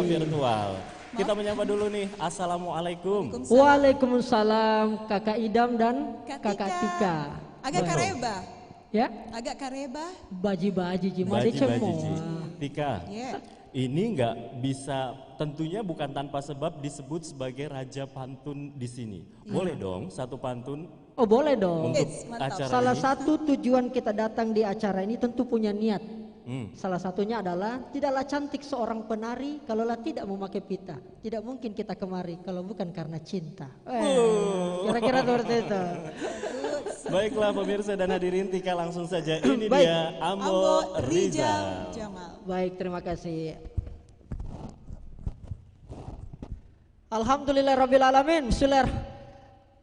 virtual. Kita menyapa dulu nih, Assalamualaikum. Waalaikumsalam, Kakak Idam dan Kakak Tika. Agak kareba. Ya? Agak kareba. Baji-baji Jimade Baji-baji. semua. Tika, Yeah. ini nggak bisa, tentunya bukan tanpa sebab disebut sebagai Raja Pantun di sini. Boleh dong satu pantun Oh boleh dong. untuk mantap. acara Salah ini? satu tujuan kita datang di acara ini tentu punya niat. Salah satunya adalah tidaklah cantik seorang penari kalaulah tidak memakai pita. Tidak mungkin kita kemari kalau bukan karena cinta. Kira-kira seperti itu. Baiklah pemirsa dan hadirin, Tika langsung saja. Ini Baik. dia Ambo Rizal. Jamal. Baik, terima kasih. Alhamdulillahirrabbilalamin. Bismillah.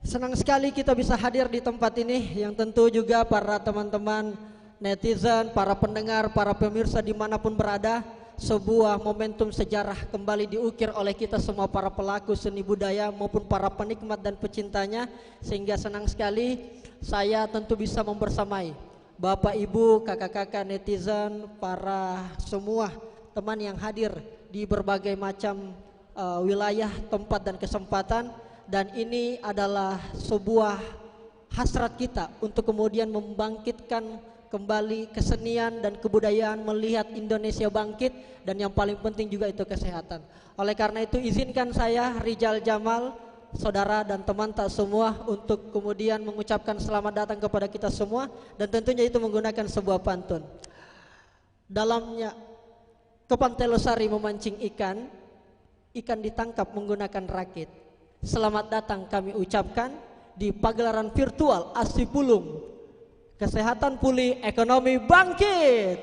Senang sekali kita bisa hadir di tempat ini, yang tentu juga para teman-teman netizen, para pendengar, para pemirsa dimanapun berada, sebuah momentum sejarah kembali diukir oleh kita semua para pelaku seni budaya maupun para penikmat dan pecintanya, sehingga senang sekali saya tentu bisa membersamai Bapak Ibu, kakak-kakak netizen, para semua teman yang hadir di berbagai macam wilayah, tempat dan kesempatan. Dan ini adalah sebuah hasrat kita untuk kemudian membangkitkan kembali kesenian dan kebudayaan, melihat Indonesia bangkit, dan yang paling penting juga itu kesehatan. Oleh karena itu izinkan saya Rizal Jamal, saudara dan teman tak semua, untuk kemudian mengucapkan selamat datang kepada kita semua, dan tentunya itu menggunakan sebuah pantun. Dalamnya, ke Pantai Losari memancing ikan, ikan ditangkap menggunakan rakit. Selamat datang kami ucapkan di pagelaran virtual Asi Pulung. Kesehatan pulih, ekonomi bangkit.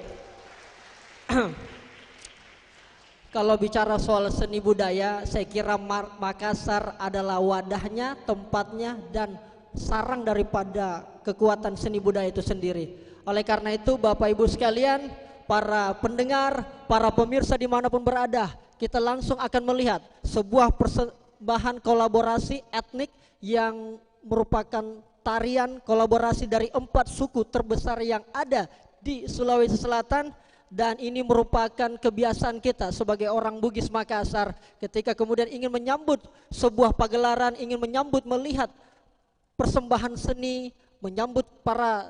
Kalau bicara soal seni budaya, saya kira Makassar adalah wadahnya, tempatnya, dan sarang daripada kekuatan seni budaya itu sendiri. Oleh karena itu Bapak Ibu sekalian, para pendengar, para pemirsa dimanapun berada, kita langsung akan melihat sebuah persembahan kolaborasi etnik yang merupakan tarian kolaborasi dari 4 suku terbesar yang ada di Sulawesi Selatan. Dan ini merupakan kebiasaan kita sebagai orang Bugis Makassar, ketika kemudian ingin menyambut sebuah pagelaran, ingin menyambut, melihat persembahan seni, menyambut para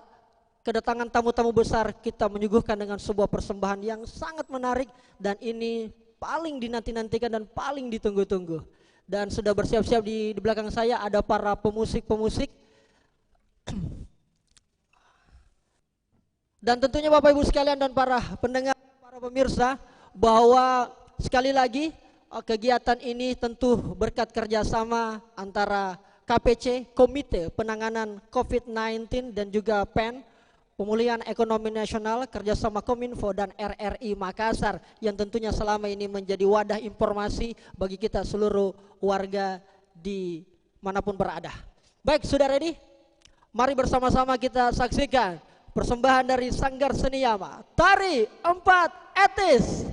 kedatangan tamu-tamu besar, kita menyuguhkan dengan sebuah persembahan yang sangat menarik. Dan ini paling dinanti-nantikan dan paling ditunggu-tunggu. Dan sudah bersiap-siap di belakang saya ada para pemusik-pemusik. Dan tentunya Bapak Ibu sekalian dan para pendengar, para pemirsa, bahwa sekali lagi kegiatan ini tentu berkat kerjasama antara KPC, Komite Penanganan COVID-19, dan juga PEN, Pemulihan Ekonomi Nasional, kerjasama Kominfo dan RRI Makassar, yang tentunya selama ini menjadi wadah informasi bagi kita seluruh warga di manapun berada. Baik, sudah ready? Mari bersama-sama kita saksikan persembahan dari Sanggar Seniyama, Tari Empat Etis.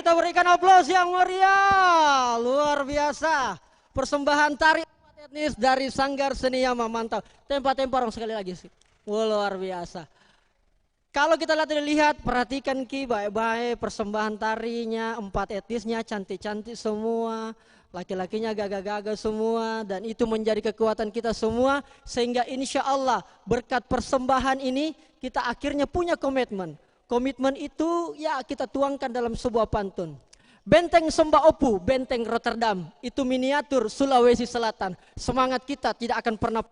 kita berikan aplaus yang meriah. Luar biasa. Persembahan tari etnis dari Sanggar Seni Yama, mantap. Tempa-tempa orang sekali lagi sih. Wah, luar biasa. Kalau kita lihat, perhatikan Ki baik-baik persembahan tarinya, 4 etnisnya cantik-cantik semua. Laki-lakinya gagah-gagah semua, dan itu menjadi kekuatan kita semua, sehingga insya Allah berkat persembahan ini kita akhirnya punya komitmen. Komitmen itu ya kita tuangkan dalam sebuah pantun. Benteng Sembah Opu, benteng Rotterdam, itu miniatur Sulawesi Selatan. Semangat kita tidak akan pernah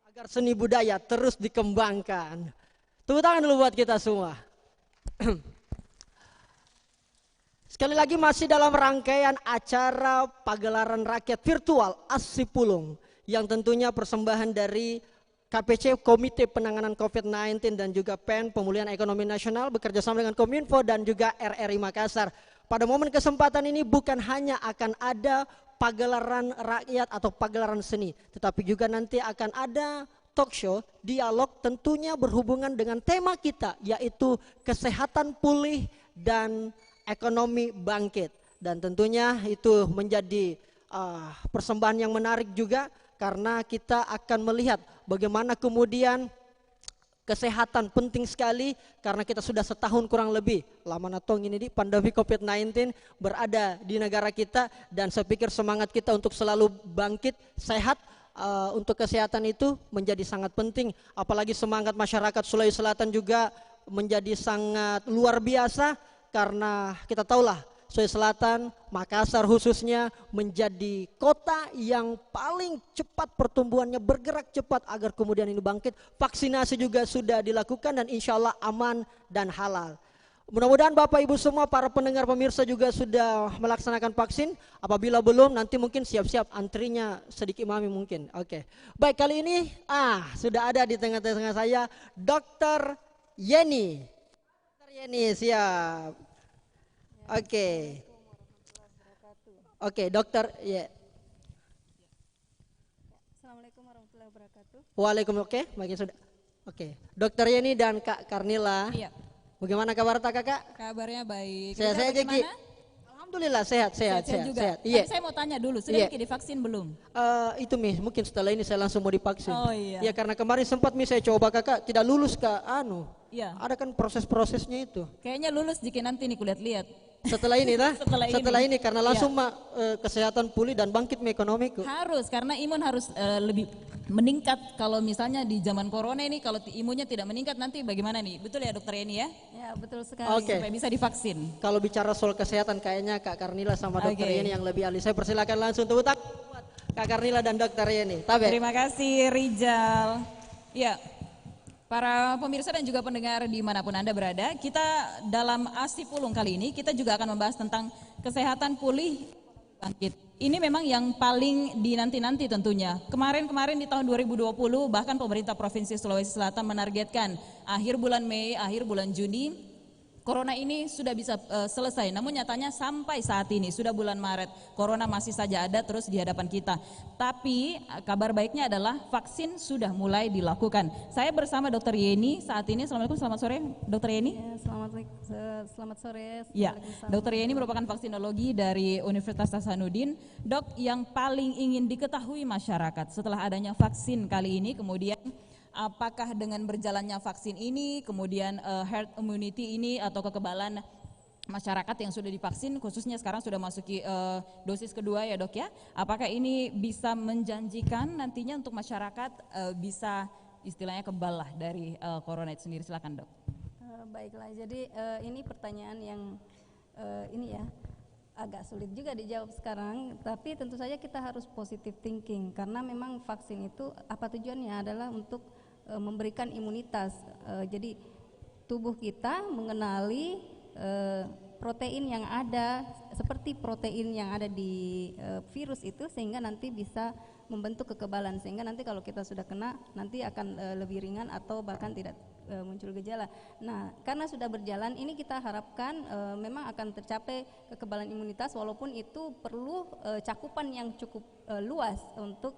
agar seni budaya terus dikembangkan. Tepuk tangan dulu buat kita semua. Sekali lagi masih dalam rangkaian acara pagelaran rakyat virtual Asipulung, yang tentunya persembahan dari KPC, Komite Penanganan COVID-19, dan juga PEN, Pemulihan Ekonomi Nasional, bekerja sama dengan Kominfo dan juga RRI Makassar. Pada momen kesempatan ini bukan hanya akan ada pagelaran rakyat atau pagelaran seni, tetapi juga nanti akan ada talk show, dialog, tentunya berhubungan dengan tema kita, yaitu kesehatan pulih dan ekonomi bangkit. Dan tentunya itu menjadi persembahan yang menarik juga, karena kita akan melihat bagaimana kemudian kesehatan penting sekali, karena kita sudah setahun kurang lebih lama natong ini di pandemi COVID-19 berada di negara kita, dan saya pikir semangat kita untuk selalu bangkit sehat untuk kesehatan itu menjadi sangat penting. Apalagi semangat masyarakat Sulawesi Selatan juga menjadi sangat luar biasa, karena kita tahulah Sulawesi Selatan, Makassar khususnya menjadi kota yang paling cepat pertumbuhannya, bergerak cepat agar kemudian ini bangkit. Vaksinasi juga sudah dilakukan dan insya Allah aman dan halal. Mudah-mudahan Bapak Ibu semua, para pendengar pemirsa juga sudah melaksanakan vaksin. Apabila belum, nanti mungkin siap-siap antrinya sedikit mami mungkin. Oke. Baik, kali ini sudah ada di tengah-tengah saya Dr. Yeni. Dr. Yeni siap. Oke. Oke, dokter ya. Assalamualaikum warahmatullahi wabarakatuh. Waalaikumsalam. Oke, bagian sudah. Oke. Dokter Yeni dan Kak Karnila. Iya. Bagaimana kabar Kakak? Kabarnya baik. Sehat Rika, aja Ki. bagaimana? Alhamdulillah sehat juga. sehat. Tapi Iya. saya mau tanya dulu, sudah Iya. divaksin belum? Itu Mi, mungkin setelah ini saya langsung mau divaksin. Oh iya. Ya, karena kemarin sempat Mi saya coba Kakak tidak lulus ke Iya. Ada kan proses-prosesnya itu. Kayaknya lulus jika nanti nih kulihat-lihat. Setelah ini lah. Setelah ini. Karena langsung kesehatan pulih dan bangkit ekonomiku. Harus, karena imun harus lebih meningkat. Kalau misalnya di zaman corona ini, kalau imunnya tidak meningkat nanti bagaimana nih? Betul ya Dokter Yeni ya? Ya betul sekali. Oke. Supaya bisa divaksin. Kalau bicara soal kesehatan kayaknya Kak Karnila sama Dokter Oke. Yeni yang lebih ahli. Saya persilakan langsung tepuk tangan buat Kak Karnila dan Dokter Yeni. Tabe. Terima kasih Rijal. Ya, para pemirsa dan juga pendengar dimanapun Anda berada, kita dalam Asipulung kali ini kita juga akan membahas tentang kesehatan pulih bangkit. Ini memang yang paling dinanti-nanti tentunya. Kemarin di tahun 2020 bahkan pemerintah Provinsi Sulawesi Selatan menargetkan akhir bulan Mei, akhir bulan Juni Corona ini sudah bisa selesai, namun nyatanya sampai saat ini sudah bulan Maret, Corona masih saja ada terus di hadapan kita. Tapi kabar baiknya adalah vaksin sudah mulai dilakukan. Saya bersama Dr. Yeni saat ini. Assalamualaikum, selamat sore Dr. Yeni. Ya, selamat sore. Ya, Dr. Yeni merupakan vaksinologi dari Universitas Hasanuddin. Dok, yang paling ingin diketahui masyarakat setelah adanya vaksin kali ini, kemudian apakah dengan berjalannya vaksin ini, kemudian herd immunity ini atau kekebalan masyarakat yang sudah divaksin, khususnya sekarang sudah masuki dosis kedua ya Dok ya, apakah ini bisa menjanjikan nantinya untuk masyarakat bisa istilahnya kebal lah dari corona itu sendiri? Silakan Dok. Baiklah, jadi ini pertanyaan yang ini ya agak sulit juga dijawab sekarang, tapi tentu saja kita harus positive thinking, karena memang vaksin itu apa tujuannya adalah untuk memberikan imunitas. Jadi tubuh kita mengenali protein yang ada, seperti protein yang ada di virus itu, sehingga nanti bisa membentuk kekebalan, sehingga nanti kalau kita sudah kena nanti akan lebih ringan atau bahkan tidak muncul gejala. Nah, karena sudah berjalan ini kita harapkan memang akan tercapai kekebalan imunitas, walaupun itu perlu cakupan yang cukup luas untuk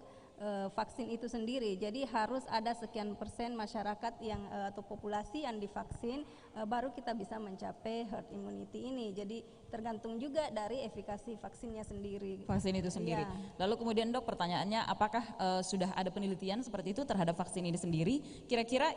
vaksin itu sendiri. Jadi harus ada sekian persen masyarakat yang atau populasi yang divaksin, baru kita bisa mencapai herd immunity ini. Jadi tergantung juga dari efikasi vaksinnya sendiri. Vaksin itu sendiri. Ya. Lalu kemudian dok, pertanyaannya apakah sudah ada penelitian seperti itu terhadap vaksin ini sendiri? Kira-kira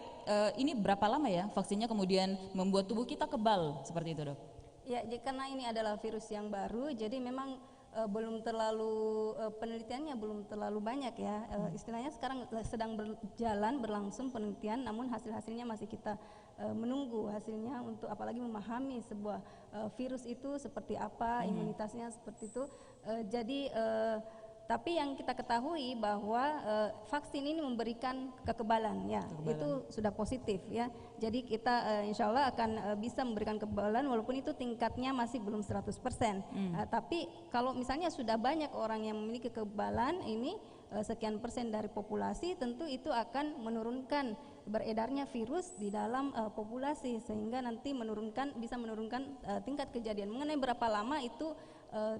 ini berapa lama ya vaksinnya kemudian membuat tubuh kita kebal seperti itu dok? Ya, karena ini adalah virus yang baru, jadi memang belum terlalu penelitiannya belum terlalu banyak ya. Istilahnya sekarang sedang berlangsung penelitian, namun hasil-hasilnya masih kita menunggu hasilnya untuk apalagi memahami sebuah virus itu seperti apa, imunitasnya seperti itu. Jadi tapi yang kita ketahui bahwa vaksin ini memberikan kekebalan ya, itu sudah positif ya. Jadi kita insya Allah akan bisa memberikan kekebalan walaupun itu tingkatnya masih belum 100%. Tapi kalau misalnya sudah banyak orang yang memiliki kekebalan ini sekian persen dari populasi, tentu itu akan menurunkan beredarnya virus di dalam populasi sehingga nanti bisa menurunkan tingkat kejadian. Mengenai berapa lama itu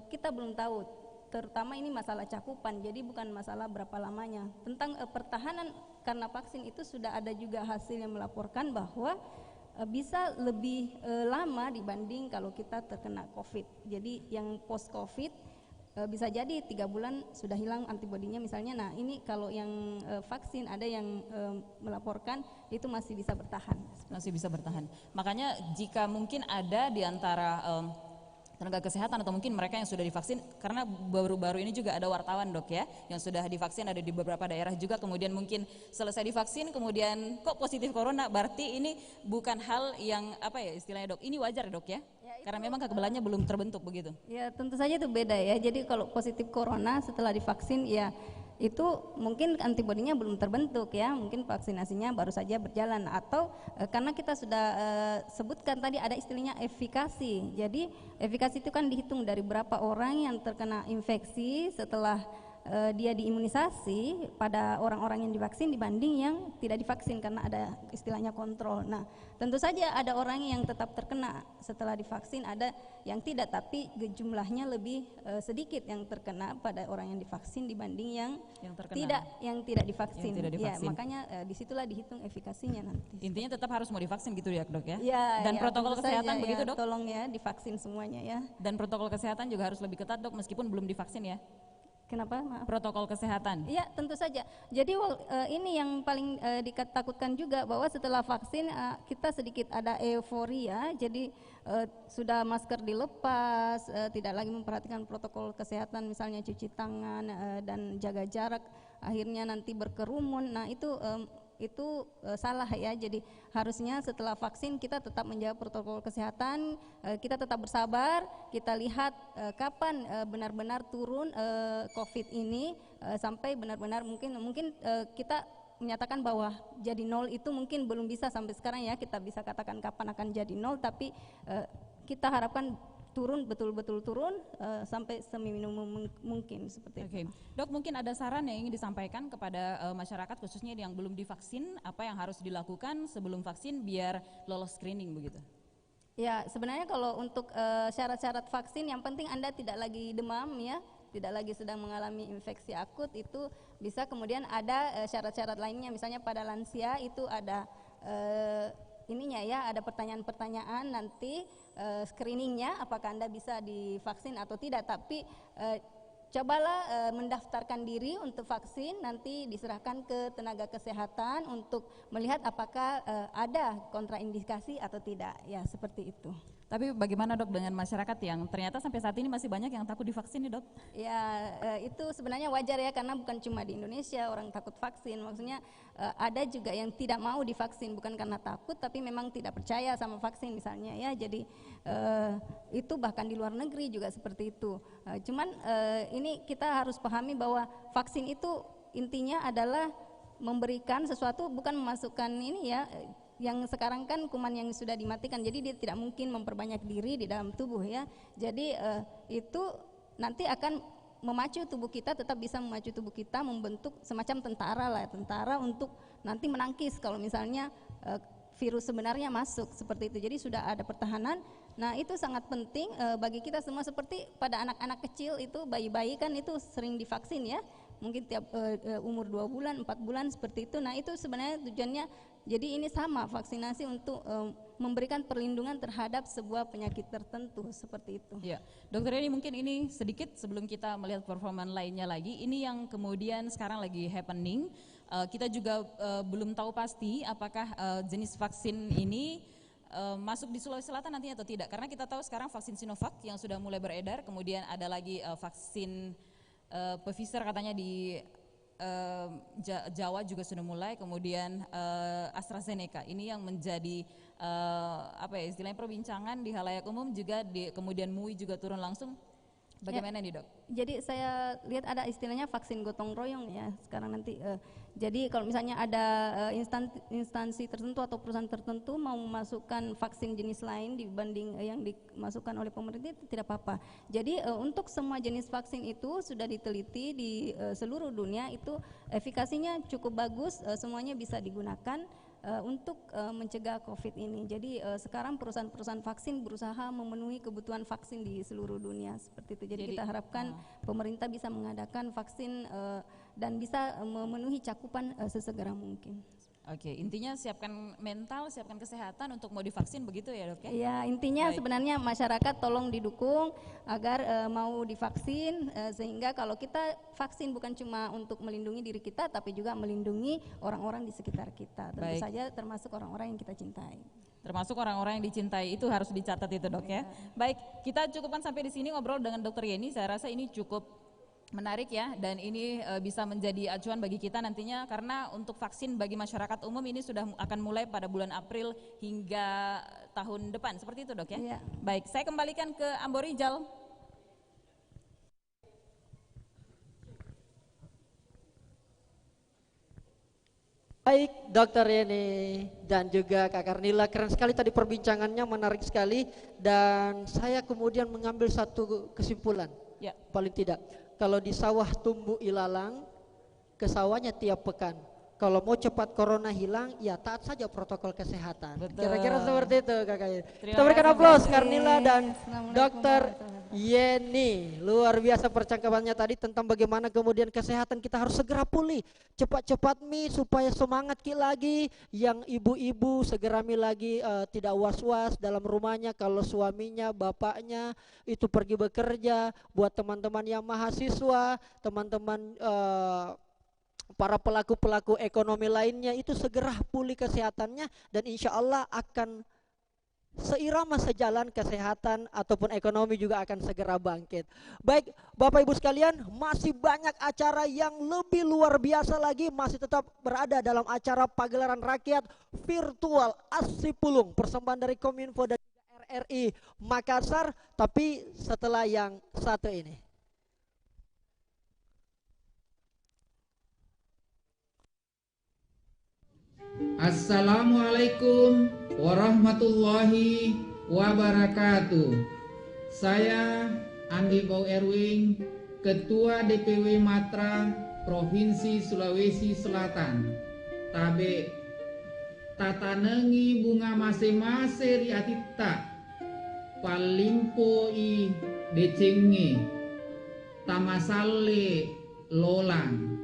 kita belum tahu. Terutama ini masalah cakupan, jadi bukan masalah berapa lamanya. Tentang pertahanan karena vaksin itu sudah ada juga hasil yang melaporkan bahwa bisa lebih lama dibanding kalau kita terkena COVID. Jadi yang post COVID bisa jadi 3 bulan sudah hilang antibodinya misalnya. Nah ini kalau yang vaksin ada yang melaporkan itu masih bisa bertahan. Masih bisa bertahan. Makanya jika mungkin ada di antara tenaga kesehatan atau mungkin mereka yang sudah divaksin, karena baru-baru ini juga ada wartawan dok ya yang sudah divaksin, ada di beberapa daerah juga, kemudian mungkin selesai divaksin kemudian kok positif corona, berarti ini bukan hal yang apa ya istilahnya dok, ini wajar dok ya? Karena memang kekebalannya belum terbentuk begitu. Ya tentu saja itu beda ya, jadi kalau positif corona setelah divaksin ya itu mungkin antibodinya belum terbentuk ya, mungkin vaksinasinya baru saja berjalan, atau karena kita sudah sebutkan tadi ada istilahnya efikasi. Jadi efikasi itu kan dihitung dari berapa orang yang terkena infeksi setelah dia diimunisasi pada orang-orang yang divaksin dibanding yang tidak divaksin, karena ada istilahnya kontrol. Nah tentu saja ada orang yang tetap terkena setelah divaksin, ada yang tidak, tapi jumlahnya lebih sedikit yang terkena pada orang yang divaksin dibanding yang tidak divaksin. Ya, makanya disitulah dihitung efikasinya nanti. Intinya tetap harus mau divaksin gitu ya dok ya? Ya dan ya, protokol kesehatan saja, begitu ya, dok? Tolong ya divaksin semuanya ya. Dan protokol kesehatan juga harus lebih ketat dok meskipun belum divaksin ya? Kenapa? Maaf. Protokol kesehatan. Iya, tentu saja. Jadi ini yang paling ditakutkan juga, bahwa setelah vaksin kita sedikit ada euforia. Jadi sudah masker dilepas, tidak lagi memperhatikan protokol kesehatan, misalnya cuci tangan dan jaga jarak. Akhirnya nanti berkerumun. Nah itu salah ya. Jadi harusnya setelah vaksin kita tetap menjaga protokol kesehatan, kita tetap bersabar, kita lihat kapan benar-benar turun COVID ini, sampai benar-benar mungkin kita menyatakan bahwa jadi nol itu mungkin belum bisa sampai sekarang ya, kita bisa katakan kapan akan jadi nol, tapi kita harapkan turun, betul-betul turun sampai seminimum mungkin seperti itu. Dok, mungkin ada saran yang ingin disampaikan kepada masyarakat khususnya yang belum divaksin, apa yang harus dilakukan sebelum vaksin biar lolos screening begitu? Ya sebenarnya kalau untuk syarat-syarat vaksin, yang penting Anda tidak lagi demam ya, tidak lagi sedang mengalami infeksi akut, itu bisa. Kemudian ada syarat-syarat lainnya, misalnya pada lansia itu ada ininya ya, ada pertanyaan-pertanyaan nanti screeningnya apakah Anda bisa divaksin atau tidak, tapi cobalah mendaftarkan diri untuk vaksin, nanti diserahkan ke tenaga kesehatan untuk melihat apakah ada kontraindikasi atau tidak, ya seperti itu. Tapi bagaimana dok dengan masyarakat yang ternyata sampai saat ini masih banyak yang takut divaksin nih dok? Ya itu sebenarnya wajar ya, karena bukan cuma di Indonesia orang takut vaksin, maksudnya ada juga yang tidak mau divaksin bukan karena takut, tapi memang tidak percaya sama vaksin misalnya ya. Jadi itu bahkan di luar negeri juga seperti itu. Cuman ini kita harus pahami bahwa vaksin itu intinya adalah memberikan sesuatu, bukan memasukkan ini ya. Yang sekarang kan kuman yang sudah dimatikan, jadi dia tidak mungkin memperbanyak diri di dalam tubuh ya. Jadi itu nanti akan memacu tubuh kita, tetap bisa memacu tubuh kita membentuk semacam tentara untuk nanti menangkis kalau misalnya virus sebenarnya masuk seperti itu. Jadi sudah ada pertahanan. Nah itu sangat penting bagi kita semua, seperti pada anak-anak kecil itu, bayi-bayi kan itu sering divaksin ya. mungkin tiap umur 2 bulan, 4 bulan seperti itu. Nah itu sebenarnya tujuannya, jadi ini sama vaksinasi untuk memberikan perlindungan terhadap sebuah penyakit tertentu seperti itu. Ya, Dokter Yeni, mungkin ini sedikit sebelum kita melihat performa lainnya lagi. Ini yang kemudian sekarang lagi happening. Kita juga belum tahu pasti apakah jenis vaksin ini masuk di Sulawesi Selatan nantinya atau tidak. Karena kita tahu sekarang vaksin Sinovac yang sudah mulai beredar, kemudian ada lagi vaksin Pfizer katanya di Jawa juga sudah mulai, kemudian AstraZeneca ini yang menjadi apa ya istilahnya perbincangan di halayak umum juga, kemudian MUI juga turun langsung. Bagaimana nih, Dok? Jadi saya lihat ada istilahnya vaksin gotong royong ya sekarang nanti. Jadi kalau misalnya ada instansi tertentu atau perusahaan tertentu mau memasukkan vaksin jenis lain dibanding yang dimasukkan oleh pemerintah, itu tidak apa-apa. Jadi untuk semua jenis vaksin itu sudah diteliti di seluruh dunia, itu efikasinya cukup bagus, semuanya bisa digunakan untuk mencegah COVID ini. Jadi sekarang perusahaan-perusahaan vaksin berusaha memenuhi kebutuhan vaksin di seluruh dunia seperti itu. Jadi kita harapkan pemerintah bisa mengadakan vaksin dan bisa memenuhi cakupan sesegera mungkin. Oke, intinya siapkan mental, siapkan kesehatan untuk mau divaksin, begitu ya, Dok? Ya, intinya sebenarnya masyarakat tolong didukung agar mau divaksin, sehingga kalau kita vaksin bukan cuma untuk melindungi diri kita, tapi juga melindungi orang-orang di sekitar kita. Tentu saja termasuk orang-orang yang kita cintai. Termasuk orang-orang yang dicintai, itu harus dicatat itu, Dok ya. Baik, kita cukupkan sampai di sini ngobrol dengan Dokter Yeni. Saya rasa ini cukup menarik ya, dan ini bisa menjadi acuan bagi kita nantinya, karena untuk vaksin bagi masyarakat umum ini sudah akan mulai pada bulan April hingga tahun depan, seperti itu, Dok ya? Iya. Baik, saya kembalikan ke Ambo Rijal. Baik, Dokter Yeni dan juga Kak Karnila, keren sekali tadi perbincangannya, menarik sekali, dan saya kemudian mengambil satu kesimpulan. Ya. Paling tidak, kalau di sawah tumbuh ilalang, ke sawahnya tiap pekan. Kalau mau cepat corona hilang, ya taat saja protokol kesehatan. Betul. Kira-kira seperti itu, Kakak. Terima Kita berikan kasih, aplaus Mbak. Karnila dan Assalamualaikum Dokter warahmatullahi Yeni. Luar biasa percakapannya tadi tentang bagaimana kemudian kesehatan kita harus segera pulih. Cepat-cepat supaya semangat lagi. Yang ibu-ibu segera lagi tidak was-was dalam rumahnya kalau suaminya, bapaknya itu pergi bekerja. Buat teman-teman yang mahasiswa, teman-teman para pelaku-pelaku ekonomi lainnya itu segera pulih kesehatannya, dan insya Allah akan seirama sejalan kesehatan ataupun ekonomi juga akan segera bangkit. Baik Bapak Ibu sekalian, masih banyak acara yang lebih luar biasa lagi, masih tetap berada dalam acara pagelaran rakyat virtual Asipulung, persembahan dari Kominfo dan juga RRI Makassar. Tapi setelah yang satu ini. Assalamualaikum warahmatullahi wabarakatuh. Saya Andi Bau Erwing, Ketua DPW Matra Provinsi Sulawesi Selatan. Tabe tatanengi bunga mase-mase riatita palimpo i decenge tamasale lolang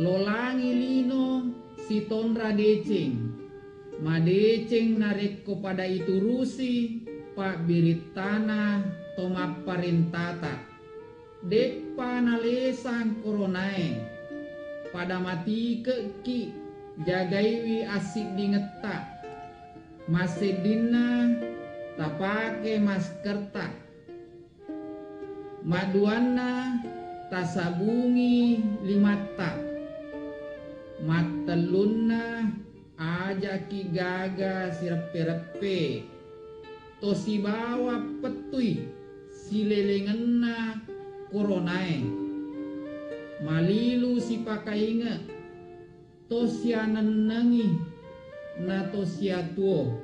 lolangi lino si tonra deceng madeceng narek kepada itu rusi pak biritana toma parentata depa nalesan koronae pada mati ki jagaiwi asik dingeta masedina tapake masker tak maduana tasabungi limata matelunna ajaki gaga sirepe-repe tosi bawa petui silelengenna koronae malilu si pakainga tosia nenengi na tosia tuo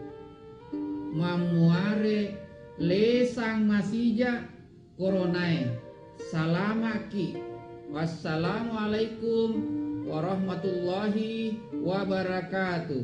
mamuare lesang masija koronae salamaki. Wassalamualaikum warahmatullahi wabarakatuh.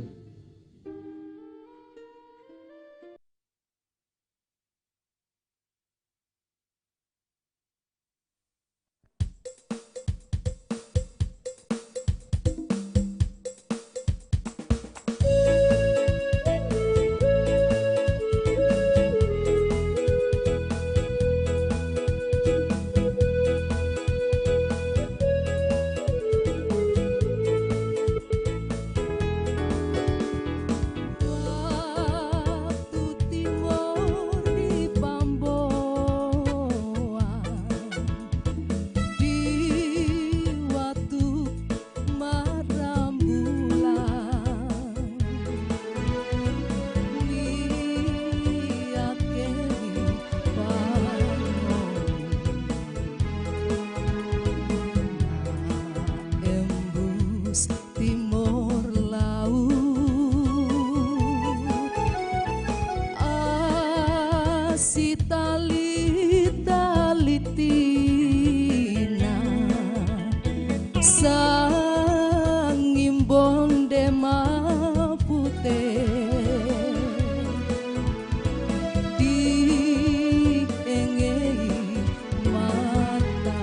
si tali-tali tina sang imbon de mapute di engei mata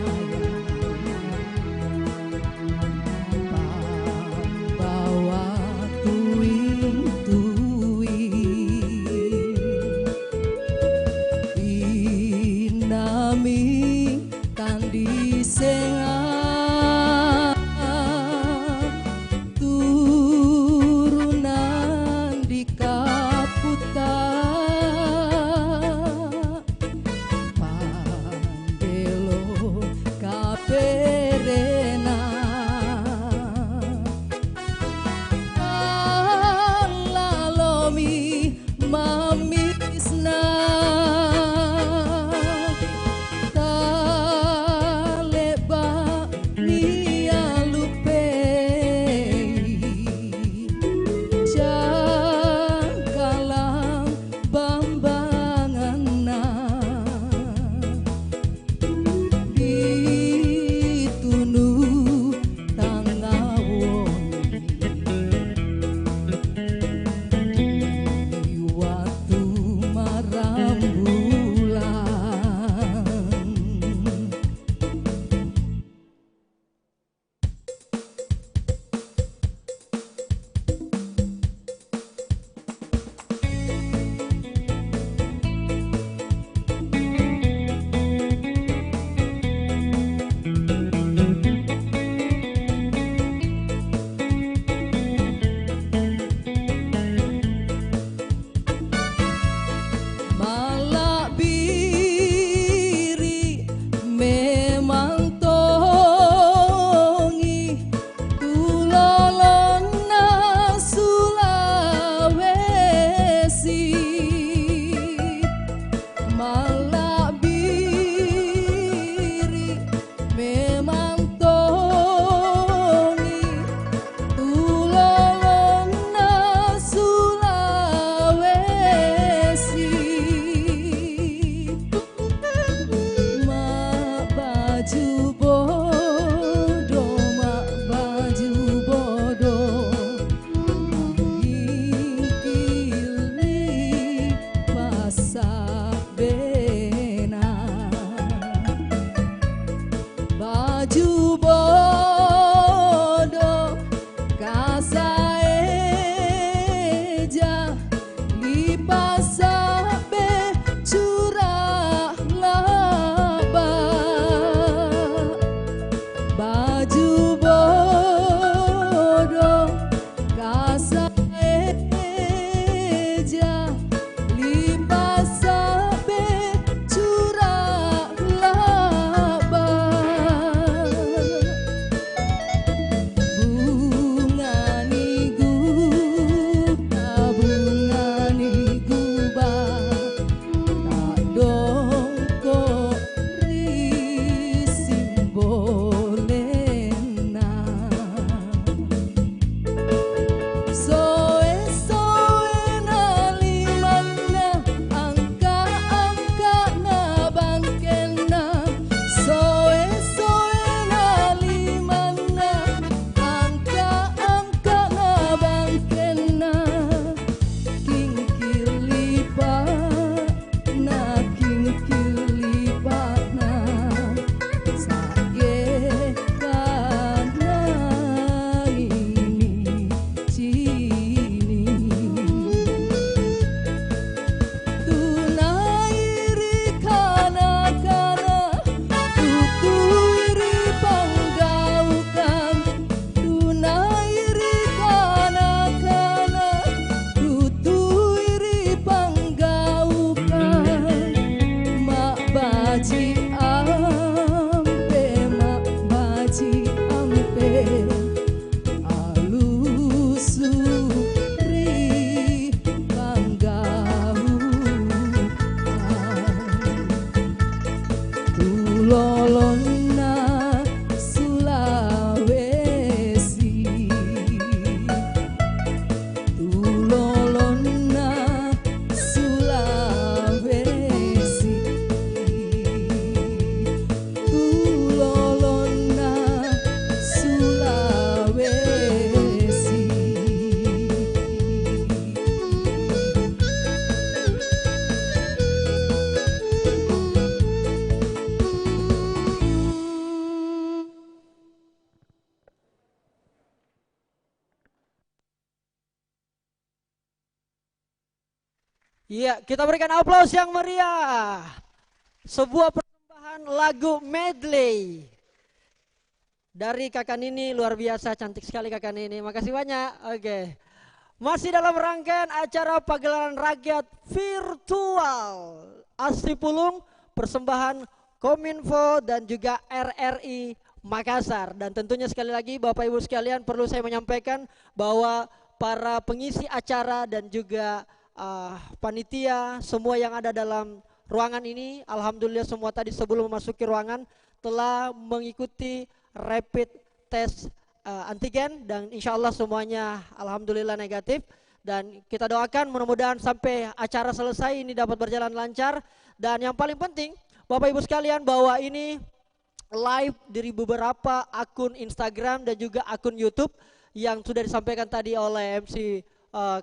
bawa tuing-tuing Iya, kita berikan aplaus yang meriah. Sebuah persembahan lagu medley dari Kakak Nini, luar biasa, cantik sekali Kakak Nini. Makasih banyak. Oke. Masih dalam rangkaian acara pagelaran rakyat virtual Asri Pulung, persembahan Kominfo dan juga RRI Makassar. Dan tentunya sekali lagi Bapak Ibu sekalian, perlu saya menyampaikan bahwa para pengisi acara dan juga panitia semua yang ada dalam ruangan ini, alhamdulillah semua tadi sebelum memasuki ruangan telah mengikuti rapid test antigen dan insya Allah semuanya alhamdulillah negatif. Dan kita doakan mudah-mudahan sampai acara selesai ini dapat berjalan lancar. Dan yang paling penting Bapak Ibu sekalian, bahwa ini live dari beberapa akun Instagram dan juga akun YouTube yang sudah disampaikan tadi oleh MC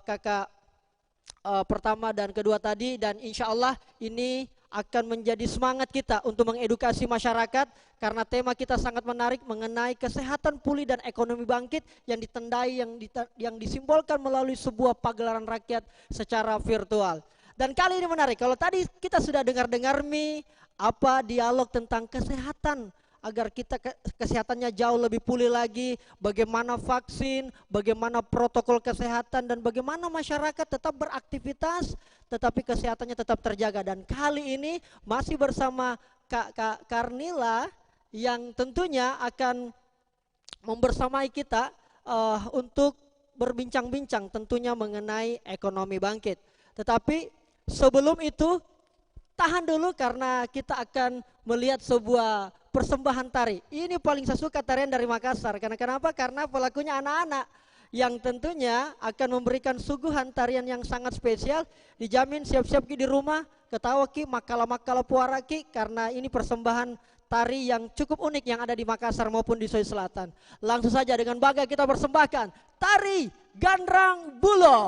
kakak pertama dan kedua tadi. Dan insya Allah ini akan menjadi semangat kita untuk mengedukasi masyarakat, karena tema kita sangat menarik mengenai kesehatan pulih dan ekonomi bangkit yang ditandai, yang disimbolkan melalui sebuah pagelaran rakyat secara virtual. Dan kali ini menarik, kalau tadi kita sudah dengar-dengar dialog tentang kesehatan, agar kita kesehatannya jauh lebih pulih lagi, bagaimana vaksin, bagaimana protokol kesehatan, dan bagaimana masyarakat tetap beraktivitas tetapi kesehatannya tetap terjaga. Dan kali ini masih bersama Kak Karnila yang tentunya akan membersamai kita untuk berbincang-bincang tentunya mengenai ekonomi bangkit. Tetapi sebelum itu tahan dulu karena kita akan melihat sebuah persembahan tari. Ini paling saya suka tarian dari Makassar. Karena kenapa? Karena pelakunya anak-anak yang tentunya akan memberikan suguhan tarian yang sangat spesial. Dijamin siap-siap Ki di rumah, ketawa Ki, makala-makala puara Ki, karena ini persembahan tari yang cukup unik yang ada di Makassar maupun di Sulawesi Selatan. Langsung saja dengan bangga kita persembahkan tari Gandrang Bulo.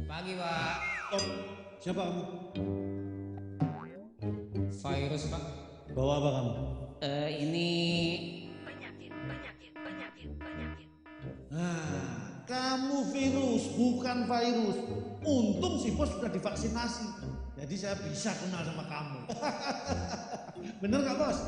Pagi, Pak. Stop. Siapa kamu? Virus, Pak. Bawa apa kamu? Ini Ah, kamu virus, bukan virus. Untung si bos sudah divaksinasi. Jadi saya bisa kenal sama kamu. Bener nggak bos?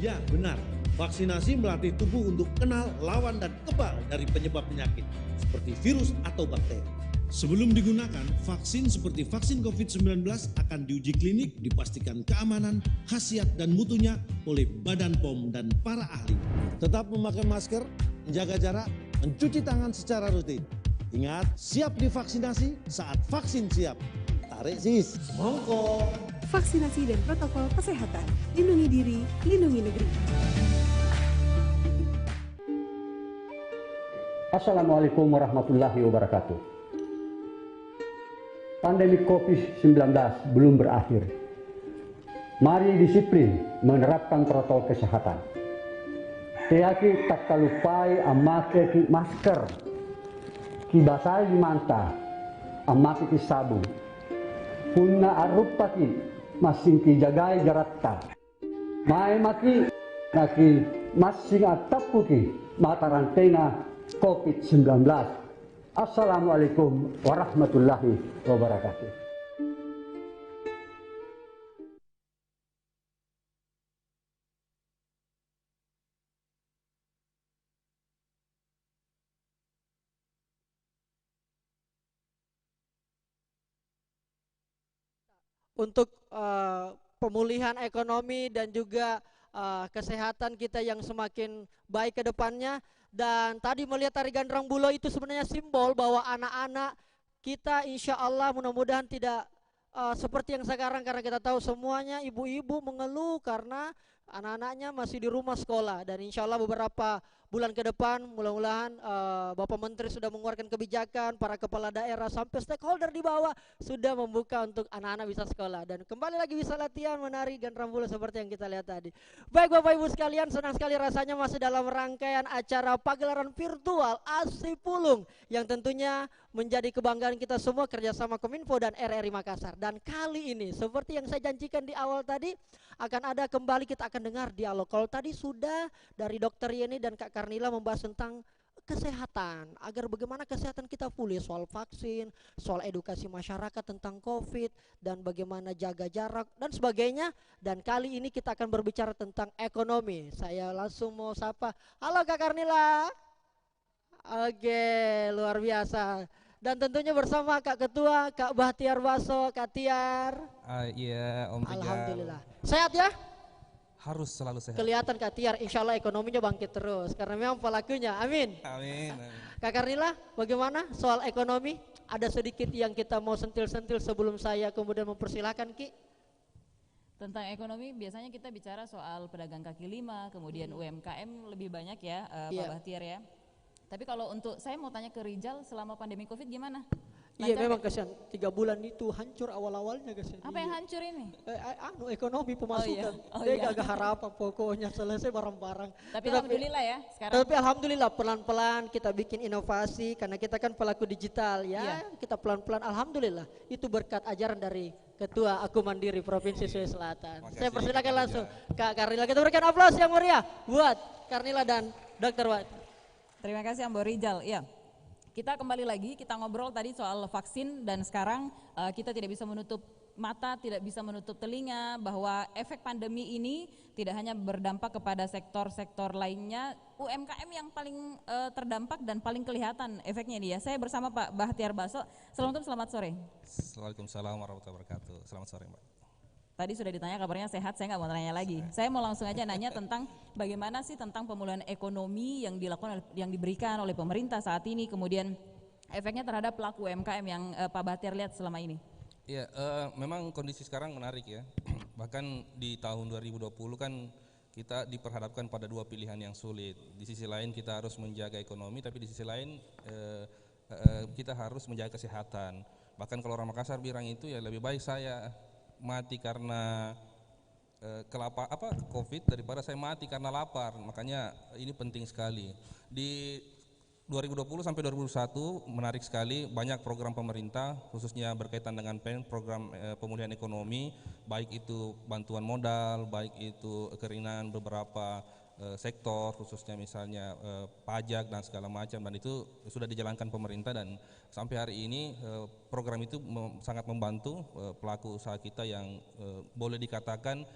Ya benar. Vaksinasi melatih tubuh untuk kenal, lawan, dan kebal dari penyebab penyakit seperti virus atau bakteri. Sebelum digunakan, vaksin seperti vaksin COVID-19 akan diuji klinik, dipastikan keamanan, khasiat, dan mutunya oleh Badan POM dan para ahli. Tetap memakai masker, menjaga jarak, mencuci tangan secara rutin. Ingat, siap divaksinasi saat vaksin siap. Tarik sis, mongko. Vaksinasi dan protokol kesehatan. Lindungi diri, lindungi negeri. Assalamualaikum warahmatullahi wabarakatuh. Pandemi COVID-19 belum berakhir. Mari disiplin menerapkan protokol kesehatan. Tiaki tak kalupai amake ki masker, ki basai di manta, amake ki sabun. Punna arupa ki masing ki jagai jarakta. Mai maki naki masing atapu ki mata rantena COVID-19. Assalamualaikum warahmatullahi wabarakatuh. Untuk pemulihan ekonomi dan juga kesehatan kita yang semakin baik ke depannya. Dan tadi melihat tari Gandrang Bulo itu sebenarnya simbol bahwa anak-anak kita insya Allah mudah-mudahan tidak seperti yang sekarang, karena kita tahu semuanya ibu-ibu mengeluh karena anak-anaknya masih di rumah sekolah. Dan insya Allah beberapa bulan ke depan mudah-mudahan Bapak Menteri sudah mengeluarkan kebijakan, para kepala daerah sampai stakeholder di bawah sudah membuka untuk anak-anak bisa sekolah dan kembali lagi bisa latihan menari Gandrang Bulo seperti yang kita lihat tadi. Baik Bapak Ibu sekalian, senang sekali rasanya masih dalam rangkaian acara pagelaran virtual ASI Pulung yang tentunya menjadi kebanggaan kita semua kerjasama Kominfo dan RRI Makassar. Dan kali ini seperti yang saya janjikan di awal tadi, akan ada kembali kita akan dengar dialog. Kalau tadi sudah dari Dokter Yeni dan Kak Karnila membahas tentang kesehatan, agar bagaimana kesehatan kita pulih, soal vaksin, soal edukasi masyarakat tentang COVID, dan bagaimana jaga jarak dan sebagainya. Dan kali ini kita akan berbicara tentang ekonomi. Saya langsung mau sapa, halo Kak Karnila. Oke, luar biasa. Dan tentunya bersama Kak Ketua, Kak Bahtiar Baso, Kak Tiar. Iya, Om Rijal. Alhamdulillah. Sehat ya? Harus selalu sehat. Kelihatan Kak Tiar, insya Allah ekonominya bangkit terus. Karena memang pelakunya, amin. Amin. Kak Karnila, bagaimana soal ekonomi? Ada sedikit yang kita mau sentil-sentil sebelum saya kemudian mempersilahkan Ki. Tentang ekonomi biasanya kita bicara soal pedagang kaki lima, kemudian UMKM lebih banyak ya Pak Bahtiar ya. Tapi kalau untuk saya mau tanya ke Rijal, selama pandemi COVID gimana? Iya memang kasihan, 3 bulan itu hancur awal-awalnya kasihan. Apa yang hancur ini? Ekonomi pemasukan. Dia gak harapan pokoknya selesai barang-barang. Tapi alhamdulillah ya sekarang. Tapi alhamdulillah pelan-pelan kita bikin inovasi karena kita kan pelaku digital ya. Iya. Kita pelan-pelan alhamdulillah itu berkat ajaran dari Ketua Aku Mandiri Provinsi Sulawesi Selatan. Saya persilakan langsung Kak Karnila. Kita berikan aplaus yang meriah buat Karnila dan Dr. Wat. Terima kasih Ambo Rijal. Ya, kita kembali lagi, kita ngobrol tadi soal vaksin dan sekarang kita tidak bisa menutup mata, tidak bisa menutup telinga bahwa efek pandemi ini tidak hanya berdampak kepada sektor-sektor lainnya, UMKM yang paling terdampak dan paling kelihatan efeknya ini ya. Saya bersama Pak Bahtiar Baso. Assalamualaikum, selamat sore. Waalaikumsalam warahmatullahi wabarakatuh. Selamat sore Mbak. Tadi sudah ditanya kabarnya sehat, saya nggak mau tanya lagi. Saya mau langsung aja nanya tentang bagaimana sih tentang pemulihan ekonomi yang dilakukan, yang diberikan oleh pemerintah saat ini, kemudian efeknya terhadap pelaku UMKM yang Pak Bahtiar lihat selama ini. Iya, memang kondisi sekarang menarik ya. Bahkan di tahun 2020 kan kita diperhadapkan pada dua pilihan yang sulit. Di sisi lain kita harus menjaga ekonomi, tapi di sisi lain kita harus menjaga kesehatan. Bahkan kalau orang Makassar bilang itu ya lebih baik saya mati karena COVID daripada saya mati karena lapar. Makanya ini penting sekali. Di 2020 sampai 2021 menarik sekali, banyak program pemerintah khususnya berkaitan dengan program pemulihan ekonomi, baik itu bantuan modal, baik itu keringanan beberapa sektor khususnya misalnya pajak dan segala macam, dan itu sudah dijalankan pemerintah, dan sampai hari ini program itu sangat membantu pelaku usaha kita yang boleh dikatakan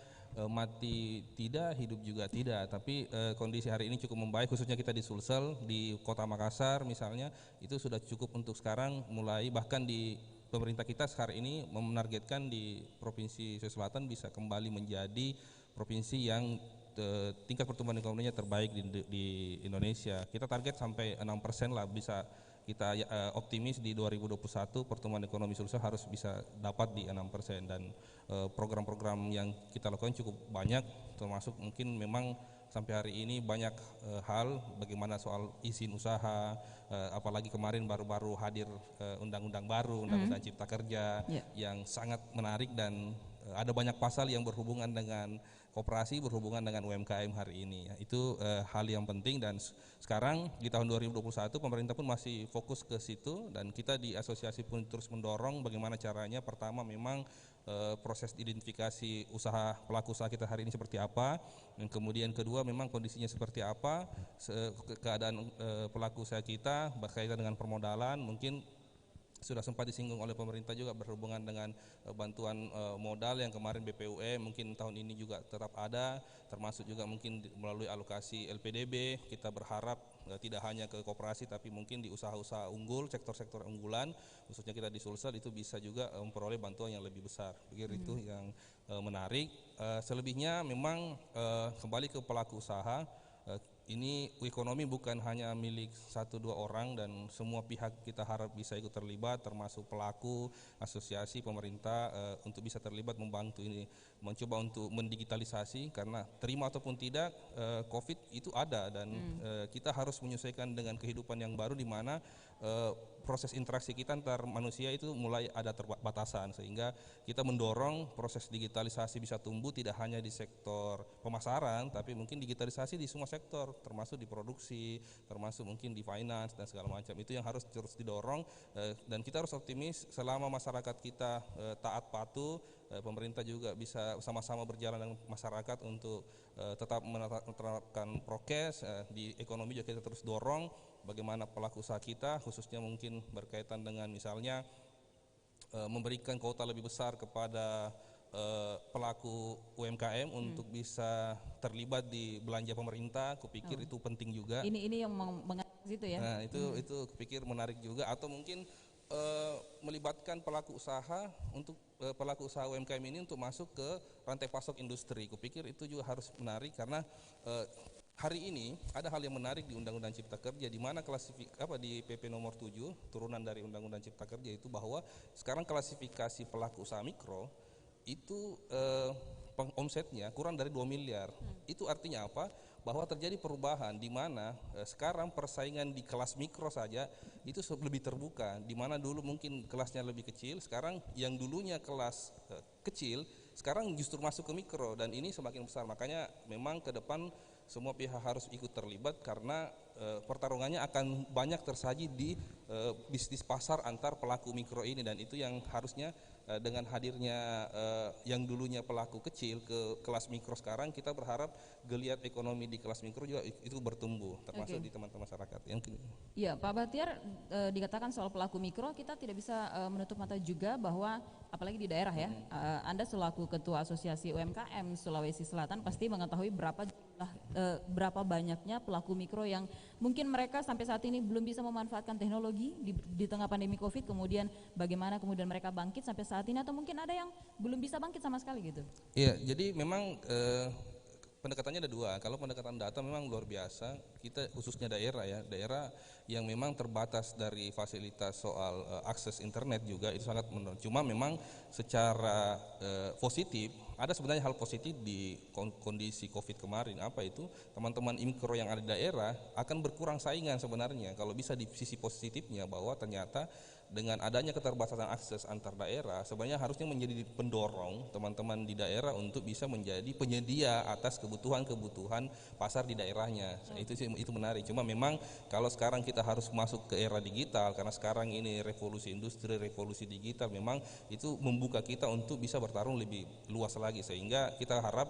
mati tidak, hidup juga tidak, tapi kondisi hari ini cukup membaik, khususnya kita di Sulsel, di Kota Makassar misalnya, itu sudah cukup untuk sekarang mulai, bahkan di pemerintah kita sekarang ini menargetkan di Provinsi Sulawesi Selatan bisa kembali menjadi provinsi yang tingkat pertumbuhan ekonominya terbaik di Indonesia. Kita target sampai 6% lah, bisa kita optimis di 2021 pertumbuhan ekonomi Sulsel harus bisa dapat di 6%, dan program-program yang kita lakukan cukup banyak, termasuk mungkin memang sampai hari ini banyak hal bagaimana soal izin usaha, apalagi kemarin baru-baru hadir undang-undang baru, undang-undang Cipta Kerja yang sangat menarik, dan ada banyak pasal yang berhubungan dengan koperasi, berhubungan dengan UMKM hari ini ya. Itu hal yang penting, dan sekarang di tahun 2021 pemerintah pun masih fokus ke situ, dan kita di asosiasi pun terus mendorong bagaimana caranya. Pertama memang proses identifikasi usaha, pelaku usaha kita hari ini seperti apa, dan kemudian kedua memang kondisinya seperti apa, keadaan pelaku usaha kita berkaitan dengan permodalan, mungkin sudah sempat disinggung oleh pemerintah juga berhubungan dengan bantuan modal yang kemarin BPUM, mungkin tahun ini juga tetap ada, termasuk juga mungkin melalui alokasi LPDB. Kita berharap tidak hanya ke koperasi tapi mungkin di usaha-usaha unggul, sektor-sektor unggulan, khususnya kita di Sulsel itu bisa juga memperoleh bantuan yang lebih besar. Begitu itu yang menarik. Selebihnya memang kembali ke pelaku usaha. Ini ekonomi bukan hanya milik 1-2 orang, dan semua pihak kita harap bisa ikut terlibat, termasuk pelaku, asosiasi, pemerintah, untuk bisa terlibat membantu ini, mencoba untuk mendigitalisasi, karena terima ataupun tidak COVID itu ada, dan kita harus menyesuaikan dengan kehidupan yang baru di mana proses interaksi kita antar manusia itu mulai ada terbatasan, sehingga kita mendorong proses digitalisasi bisa tumbuh tidak hanya di sektor pemasaran, tapi mungkin digitalisasi di semua sektor, termasuk di produksi, termasuk mungkin di finance dan segala macam. Itu yang harus terus didorong, dan kita harus optimis selama masyarakat kita taat patuh, pemerintah juga bisa sama-sama berjalan dengan masyarakat untuk tetap menerapkan prokes. Di ekonomi juga kita terus dorong bagaimana pelaku usaha kita, khususnya mungkin berkaitan dengan misalnya memberikan kuota lebih besar kepada pelaku UMKM untuk bisa terlibat di belanja pemerintah. Kupikir itu penting juga. Ini yang mengangkat situ ya. Nah, itu kupikir menarik juga, atau mungkin melibatkan pelaku usaha untuk pelaku usaha UMKM ini untuk masuk ke rantai pasok industri. Kupikir itu juga harus menarik, karena hari ini ada hal yang menarik di Undang-Undang Cipta Kerja, di mana di PP nomor 7 turunan dari Undang-Undang Cipta Kerja itu, bahwa sekarang klasifikasi pelaku usaha mikro itu omsetnya kurang dari 2 miliar. Itu artinya apa? Bahwa terjadi perubahan di mana sekarang persaingan di kelas mikro saja itu lebih terbuka, di mana dulu mungkin kelasnya lebih kecil, sekarang yang dulunya kelas kecil sekarang justru masuk ke mikro, dan ini semakin besar. Makanya memang ke depan semua pihak harus ikut terlibat, karena pertarungannya akan banyak tersaji di bisnis pasar antar pelaku mikro ini, dan itu yang harusnya dengan hadirnya yang dulunya pelaku kecil ke kelas mikro, sekarang kita berharap geliat ekonomi di kelas mikro juga itu bertumbuh, termasuk di teman-teman masyarakat. Ya, Pak Bahtiar, dikatakan soal pelaku mikro, kita tidak bisa menutup mata juga bahwa apalagi di daerah ya, Anda selaku Ketua Asosiasi UMKM Sulawesi Selatan pasti mengetahui berapa banyaknya pelaku mikro yang mungkin mereka sampai saat ini belum bisa memanfaatkan teknologi di tengah pandemi COVID, kemudian bagaimana kemudian mereka bangkit sampai saat ini, atau mungkin ada yang belum bisa bangkit sama sekali gitu. Iya, jadi memang pendekatannya ada dua. Kalau pendekatan data memang luar biasa, kita khususnya daerah yang memang terbatas dari fasilitas soal akses internet juga itu sangat menurun. Cuma memang secara positif, ada sebenarnya hal positif di kondisi COVID kemarin. Apa itu? Teman-teman mikro yang ada di daerah akan berkurang saingan sebenarnya. Kalau bisa di sisi positifnya, bahwa ternyata dengan adanya keterbatasan akses antar daerah, sebenarnya harusnya menjadi pendorong teman-teman di daerah untuk bisa menjadi penyedia atas kebutuhan-kebutuhan pasar di daerahnya. Itu sih itu menarik. Cuma memang kalau sekarang kita harus masuk ke era digital, karena sekarang ini revolusi industri, revolusi digital, memang itu membuka kita untuk bisa bertarung lebih luas lagi, sehingga kita harap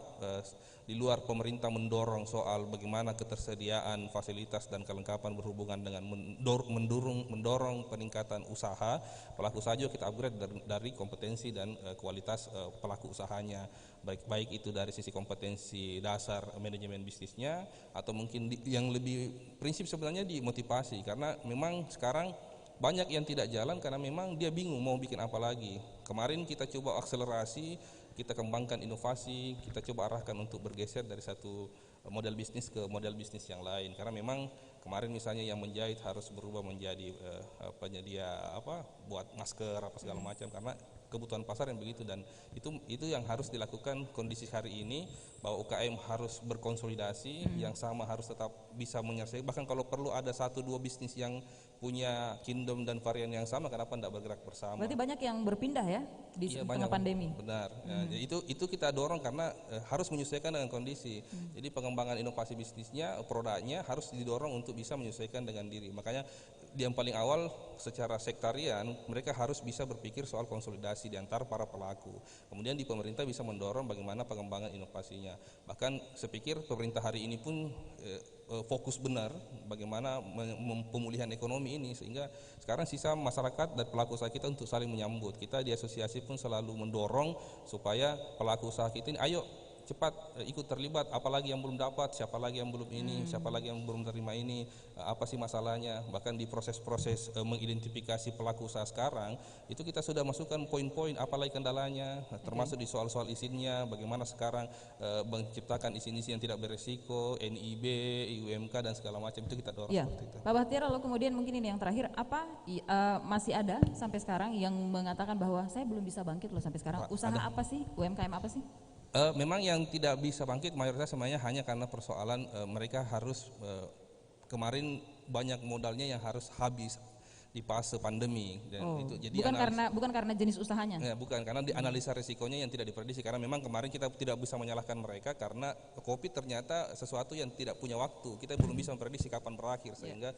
di luar pemerintah mendorong soal bagaimana ketersediaan fasilitas dan kelengkapan berhubungan dengan mendorong peningkatan usaha, pelaku usaha juga kita upgrade dari kompetensi dan kualitas pelaku usahanya, baik itu dari sisi kompetensi dasar manajemen bisnisnya, atau mungkin yang lebih prinsip sebenarnya di motivasi, karena memang sekarang banyak yang tidak jalan karena memang dia bingung mau bikin apa lagi. Kemarin kita coba akselerasi, kita kembangkan inovasi, kita coba arahkan untuk bergeser dari satu model bisnis ke model bisnis yang lain, karena memang kemarin misalnya yang menjahit harus berubah menjadi penyedia buat masker apa segala macam, karena kebutuhan pasar yang begitu, dan itu yang harus dilakukan kondisi hari ini, bahwa UKM harus berkonsolidasi, yang sama harus tetap bisa menyelesaikan, bahkan kalau perlu ada 1-2 bisnis yang punya kingdom dan varian yang sama, kenapa tidak bergerak bersama? Berarti banyak yang berpindah ya di tengah pandemi. Benar. Itu kita dorong karena harus menyesuaikan dengan kondisi. Jadi pengembangan inovasi bisnisnya, produknya harus didorong untuk bisa menyesuaikan dengan diri. Makanya yang paling awal secara sektarian mereka harus bisa berpikir soal konsolidasi di antara para pelaku. Kemudian di pemerintah bisa mendorong bagaimana pengembangan inovasinya. Bahkan saya pikir pemerintah hari ini pun fokus benar bagaimana pemulihan ekonomi ini, sehingga sekarang sisa masyarakat dan pelaku usaha kita untuk saling menyambut. Kita di asosiasi pun selalu mendorong supaya pelaku usaha kita ini ayo cepat ikut terlibat, apalagi yang belum dapat, siapa lagi yang belum ini, siapa lagi yang belum terima ini, apa sih masalahnya. Bahkan di proses-proses mengidentifikasi pelaku usaha sekarang itu kita sudah masukkan poin-poin apalagi kendalanya, termasuk di soal-soal izinnya, bagaimana sekarang menciptakan izin-izin yang tidak beresiko, NIB, IUMK dan segala macam, itu kita dorong seperti itu. Pak Bahtiar, lalu kemudian mungkin ini yang terakhir, apa masih ada sampai sekarang yang mengatakan bahwa saya belum bisa bangkit loh sampai sekarang, usaha apa sih, UMKM apa sih? Memang yang tidak bisa bangkit mayoritas semuanya hanya karena persoalan mereka harus kemarin banyak modalnya yang harus habis di fase pandemi, dan itu jadi bukan karena jenis usahanya. Ya, bukan, karena dianalisa risikonya yang tidak diprediksi, karena memang kemarin kita tidak bisa menyalahkan mereka karena Covid ternyata sesuatu yang tidak punya waktu, kita belum bisa memprediksi kapan berakhir, sehingga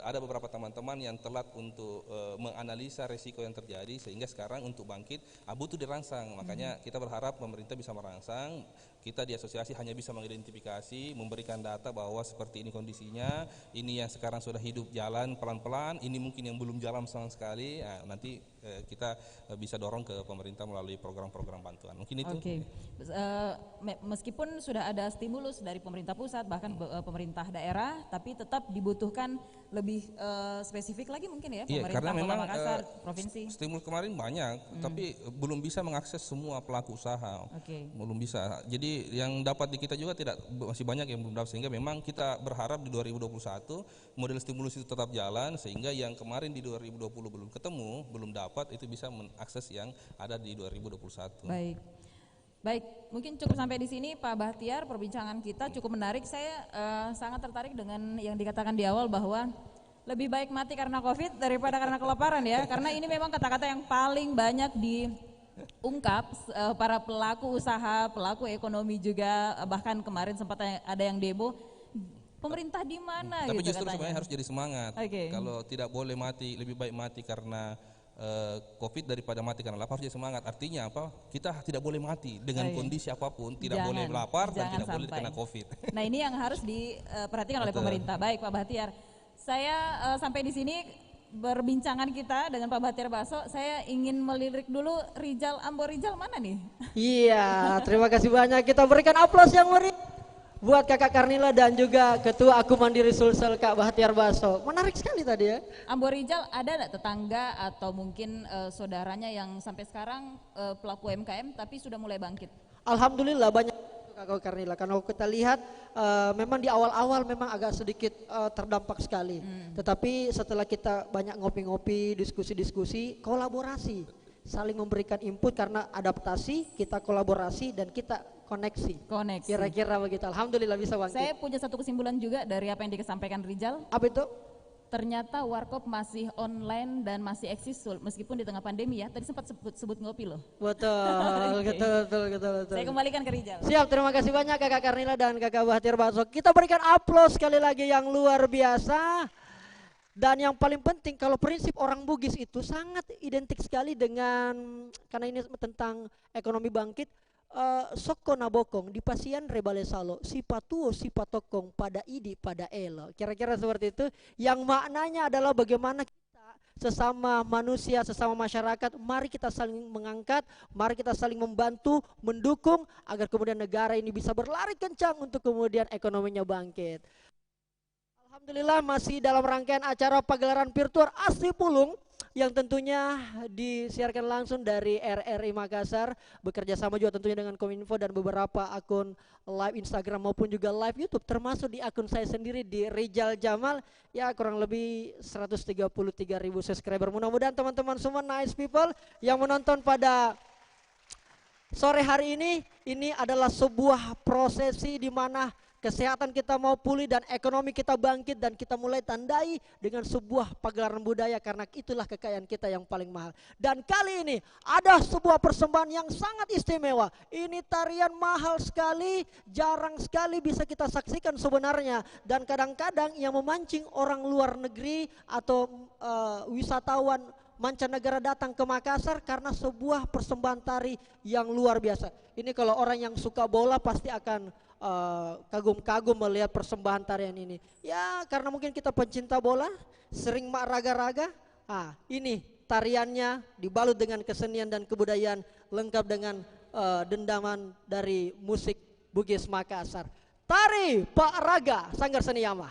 ada beberapa teman-teman yang telat untuk menganalisa risiko yang terjadi, sehingga sekarang untuk bangkit butuh dirangsang. Makanya kita berharap pemerintah bisa merangsang. Kita di asosiasi hanya bisa mengidentifikasi, memberikan data bahwa seperti ini kondisinya, ini yang sekarang sudah hidup jalan pelan-pelan, ini mungkin yang belum jalan sama sekali. Nah, nanti kita bisa dorong ke pemerintah melalui program-program bantuan. Mungkin itu. Meskipun sudah ada stimulus dari pemerintah pusat bahkan pemerintah daerah, tapi tetap dibutuhkan lebih spesifik lagi mungkin ya, pemerintah karena memang Makassar, provinsi. Stimulus kemarin banyak, tapi belum bisa mengakses semua pelaku usaha. Belum bisa. Jadi yang dapat di kita juga masih banyak yang belum dapat, sehingga memang kita berharap di 2021 model stimulus itu tetap jalan, sehingga yang kemarin di 2020 belum ketemu, belum dapat, itu bisa mengakses yang ada di 2021. Baik, mungkin cukup sampai di sini Pak Bahtiar, perbincangan kita cukup menarik. Saya sangat tertarik dengan yang dikatakan di awal bahwa lebih baik mati karena Covid daripada karena kelaparan ya, karena ini memang kata-kata yang paling banyak diungkap para pelaku usaha, pelaku ekonomi juga, bahkan kemarin sempat ada yang demo, pemerintah di mana tapi gitu justru katanya. sebenarnya harus jadi semangat. Kalau tidak boleh mati, lebih baik mati karena Covid daripada mati karena lapar, harus jadi semangat. Artinya apa? Kita tidak boleh mati dengan kondisi apapun, tidak boleh lapar dan tidak boleh kena Covid. Nah, ini yang harus diperhatikan oleh pemerintah. Baik Pak Bahtiar, saya sampai di sini berbincangan kita dengan Pak Bahtiar Baso. Saya ingin melirik dulu Rijal, Ambo Rijal mana nih? Iya, terima kasih banyak. Kita berikan aplaus yang meriah buat Kakak Karnila dan juga Ketua Aku Mandiri Sulsel Kak Bahtiar Baso. Menarik sekali tadi ya. Ambo Rijal, ada enggak tetangga atau mungkin saudaranya yang sampai sekarang pelaku UMKM tapi sudah mulai bangkit? Alhamdulillah banyak Kakak Karnila, karena kita lihat memang di awal-awal memang agak sedikit terdampak sekali. Tetapi setelah kita banyak ngopi-ngopi, diskusi-diskusi, kolaborasi, saling memberikan input karena adaptasi, kita kolaborasi dan kita koneksi. Kira-kira begitu. Alhamdulillah bisa bangkit. Saya punya satu kesimpulan juga dari apa yang disampaikan Rijal. Apa itu? ternyata warkop masih online dan masih eksis meskipun di tengah pandemi ya. Tadi sempat sebut ngopi loh. Betul, Oke. betul. Saya kembalikan ke Rijal. Siap, terima kasih banyak Kakak Karnila dan Kakak Bahtiar Bakso. Kita berikan aplaus sekali lagi yang luar biasa. Dan yang paling penting kalau prinsip orang Bugis itu sangat identik sekali dengan, karena ini tentang ekonomi bangkit, soko nabokong di pasian rebale salo si patuo si patokong pada idi pada elo, kira-kira seperti itu, yang maknanya adalah bagaimana kita sesama manusia, sesama masyarakat, mari kita saling mengangkat, mari kita saling membantu, mendukung agar kemudian negara ini bisa berlari kencang untuk kemudian ekonominya bangkit. Alhamdulillah masih dalam rangkaian acara pagelaran virtual Asli Pulung yang tentunya disiarkan langsung dari RRI Makassar, bekerja sama juga tentunya dengan Kominfo dan beberapa akun live Instagram maupun juga live YouTube, termasuk di akun saya sendiri di Rijal Jamal, ya kurang lebih 133.000 subscriber. Mudah-mudahan teman-teman semua nice people yang menonton pada sore hari ini adalah sebuah prosesi di mana kesehatan kita mau pulih dan ekonomi kita bangkit, dan kita mulai tandai dengan sebuah pagelaran budaya karena itulah kekayaan kita yang paling mahal. Dan kali ini ada sebuah persembahan yang sangat istimewa. Ini tarian mahal sekali, jarang sekali bisa kita saksikan sebenarnya, dan kadang-kadang yang memancing orang luar negeri atau wisatawan mancanegara datang ke Makassar karena sebuah persembahan tari yang luar biasa. Ini kalau orang yang suka bola pasti akan kagum-kagum melihat persembahan tarian ini. Ya karena mungkin kita pencinta bola, sering mak raga-raga. Ini tariannya dibalut dengan kesenian dan kebudayaan, lengkap dengan dendaman dari musik Bugis Makassar. Tari Pak Raga Sanggar Seni Yama.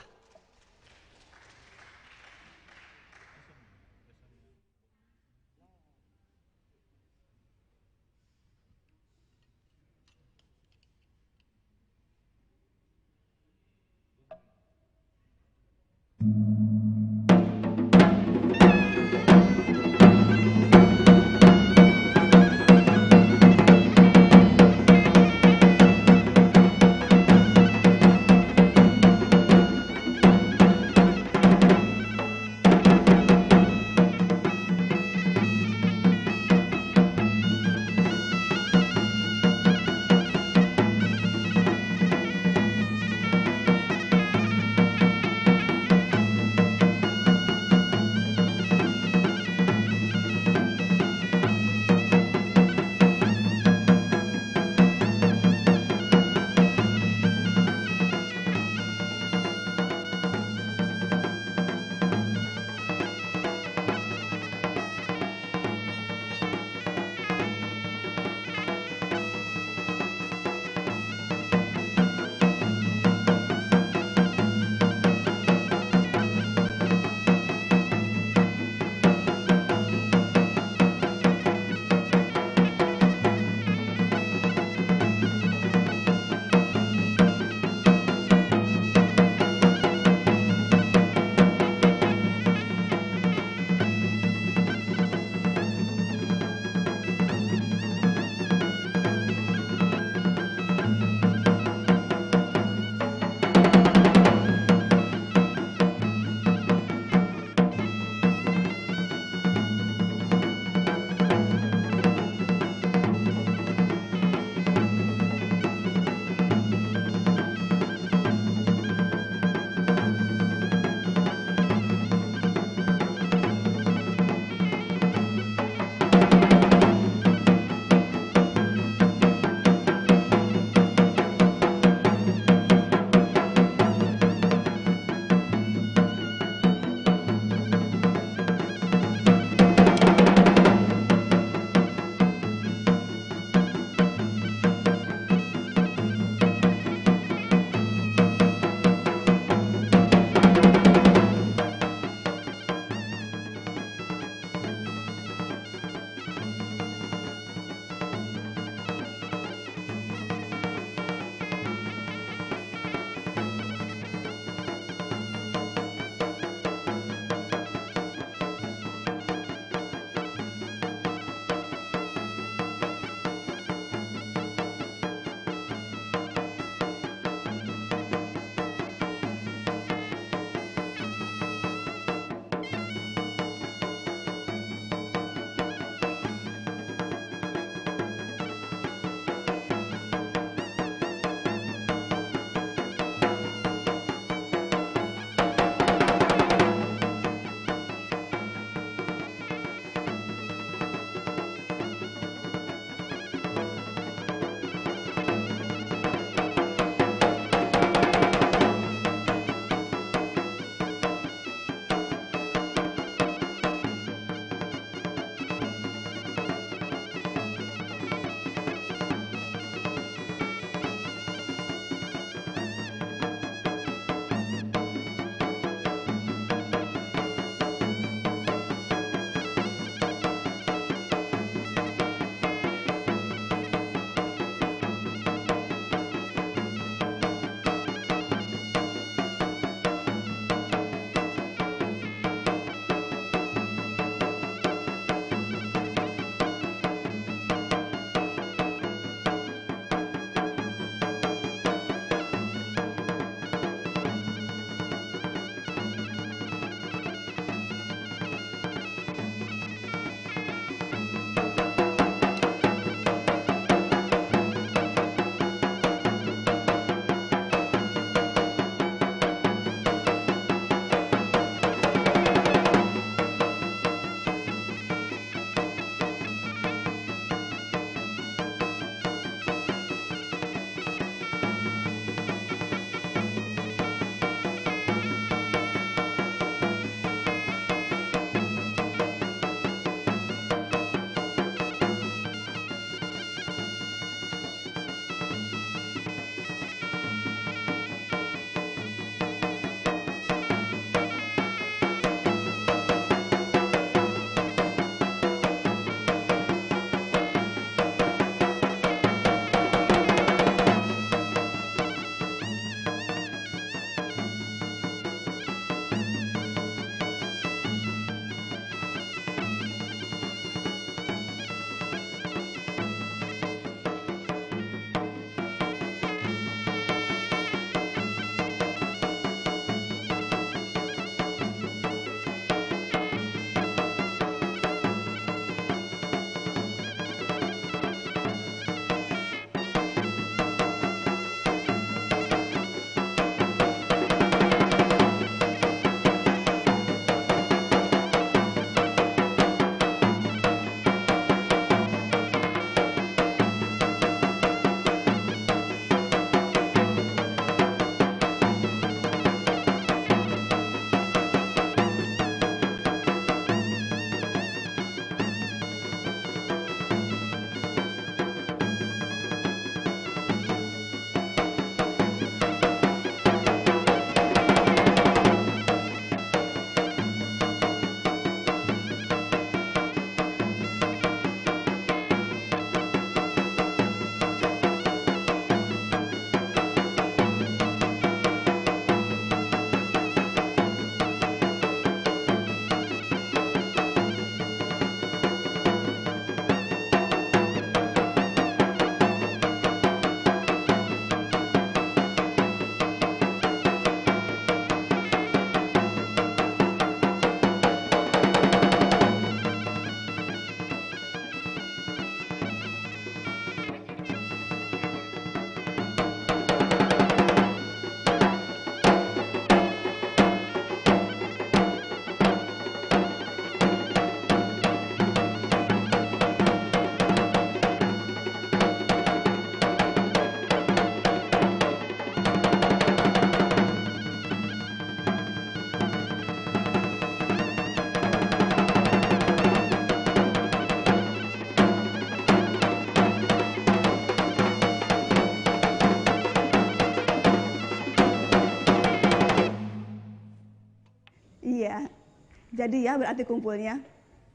jadi ya berarti kumpulnya.